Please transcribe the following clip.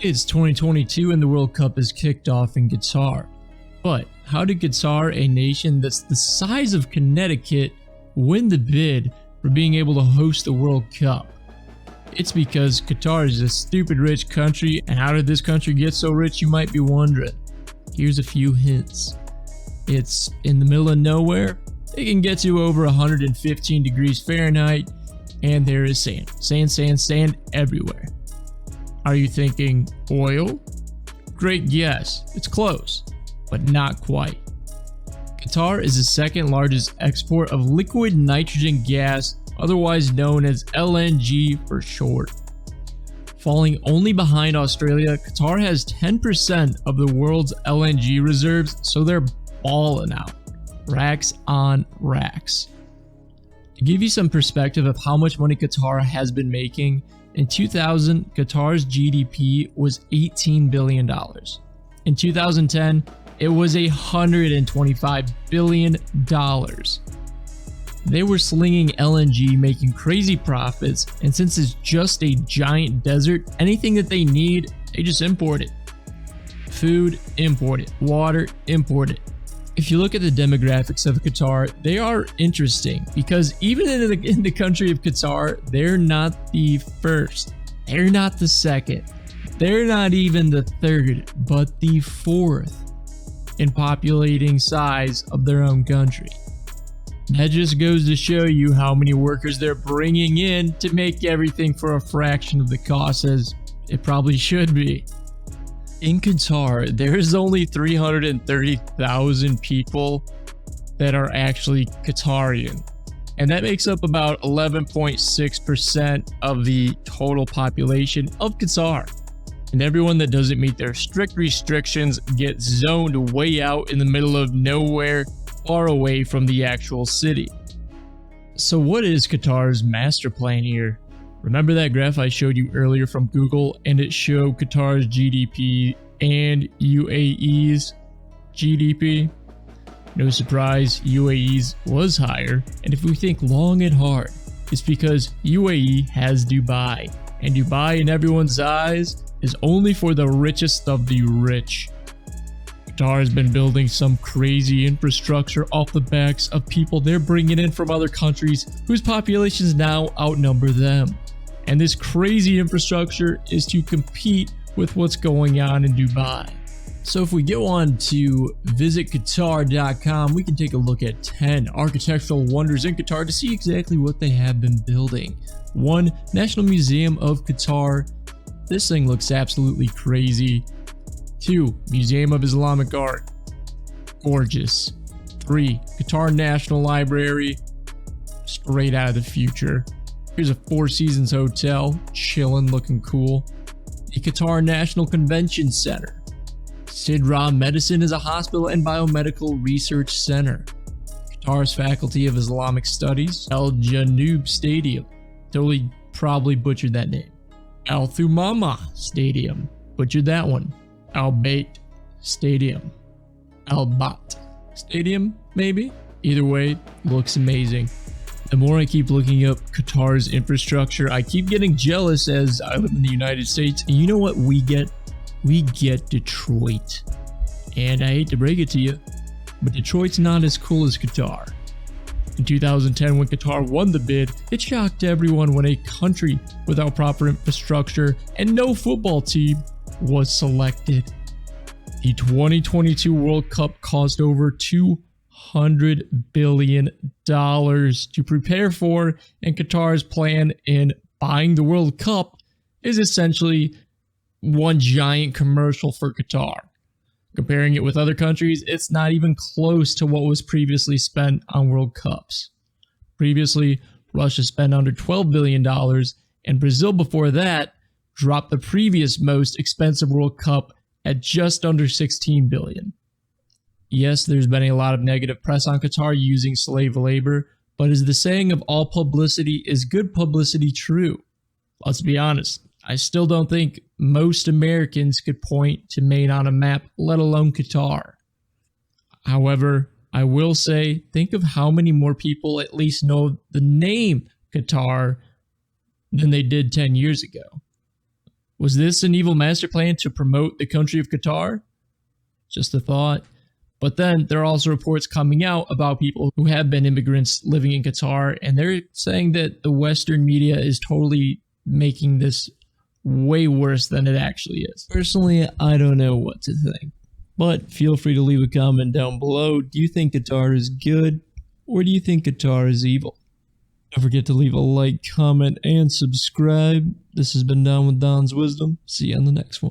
It's 2022 and the World Cup is kicked off in Qatar. But how did Qatar, a nation that's the size of Connecticut, win the bid for being able to host the World Cup? It's because Qatar is a stupid rich country, and how did this country get so rich, you might be wondering. Here's a few hints. It's in the middle of nowhere, it can get to over 115 degrees Fahrenheit, and there is sand. Sand everywhere. Are you thinking oil? Great guess, it's close, but not quite. Qatar is the second largest export of liquid nitrogen gas, otherwise known as LNG for short. Falling only behind Australia, Qatar has 10% of the world's LNG reserves, so they're balling out. Racks on racks. To give you some perspective of how much money Qatar has been making, in 2000, Qatar's GDP was $18 billion. In 2010, it was $125 billion. They were slinging LNG, making crazy profits, and since it's just a giant desert, anything that they need, they just import it. Food, import it. Water, import it. If you look at the demographics of Qatar, they are interesting because even in the country of Qatar, they're not the first, they're not the second, they're not even the third, but the fourth in populating size of their own country. That just goes to show you how many workers they're bringing in to make everything for a fraction of the cost as it probably should be. In Qatar, there's only 330,000 people that are actually Qatarian, and that makes up about 11.6% of the total population of Qatar. And everyone that doesn't meet their strict restrictions gets zoned way out in the middle of nowhere, far away from the actual city. So what is Qatar's master plan here? Remember that graph I showed you earlier from Google, and it showed Qatar's GDP and UAE's GDP? No surprise, UAE's was higher, and if we think long and hard, it's because UAE has Dubai, and Dubai in everyone's eyes is only for the richest of the rich. Qatar has been building some crazy infrastructure off the backs of people they're bringing in from other countries whose populations now outnumber them. And this crazy infrastructure is to compete with what's going on in Dubai. So if we go on to visitqatar.com, we can take a look at 10 architectural wonders in Qatar to see exactly what they have been building. 1. National Museum of Qatar. This thing looks absolutely crazy. 2. Museum of Islamic Art. Gorgeous. 3. Qatar National Library. Straight out of the future. Here's a Four Seasons hotel, chillin', looking cool. The Qatar National Convention Center. Sidra Medicine is a hospital and biomedical research center. Qatar's Faculty of Islamic Studies. Al Janoub Stadium. Totally probably butchered that name. Al Thumama Stadium. Butchered that one. Al Bayt Stadium. Al Bat Stadium, maybe? Either way, looks amazing. The more I keep looking up Qatar's infrastructure, I keep getting jealous as I live in the United States. And you know what we get? We get Detroit. And I hate to break it to you, but Detroit's not as cool as Qatar. In 2010, when Qatar won the bid, it shocked everyone when a country without proper infrastructure and no football team was selected. The 2022 World Cup cost over $200 billion to prepare for, and Qatar's plan in buying the World Cup is essentially one giant commercial for Qatar. Comparing it with other countries, it's not even close to what was previously spent on World Cups. Previously, Russia spent under $12 billion, and Brazil before that dropped the previous most expensive World Cup at just under $16 billion. Yes, there's been a lot of negative press on Qatar using slave labor, but is the saying of all publicity is good publicity true? Let's be honest, I still don't think most Americans could point to Maine on a map, let alone Qatar. However, I will say, think of how many more people at least know the name Qatar than they did 10 years ago. Was this an evil master plan to promote the country of Qatar? Just a thought. But then there are also reports coming out about people who have been immigrants living in Qatar, and they're saying that the Western media is totally making this way worse than it actually is. Personally, I don't know what to think, but feel free to leave a comment down below. Do you think Qatar is good, or do you think Qatar is evil? Don't forget to leave a like, comment, and subscribe. This has been Don with Don's Wisdom. See you on the next one.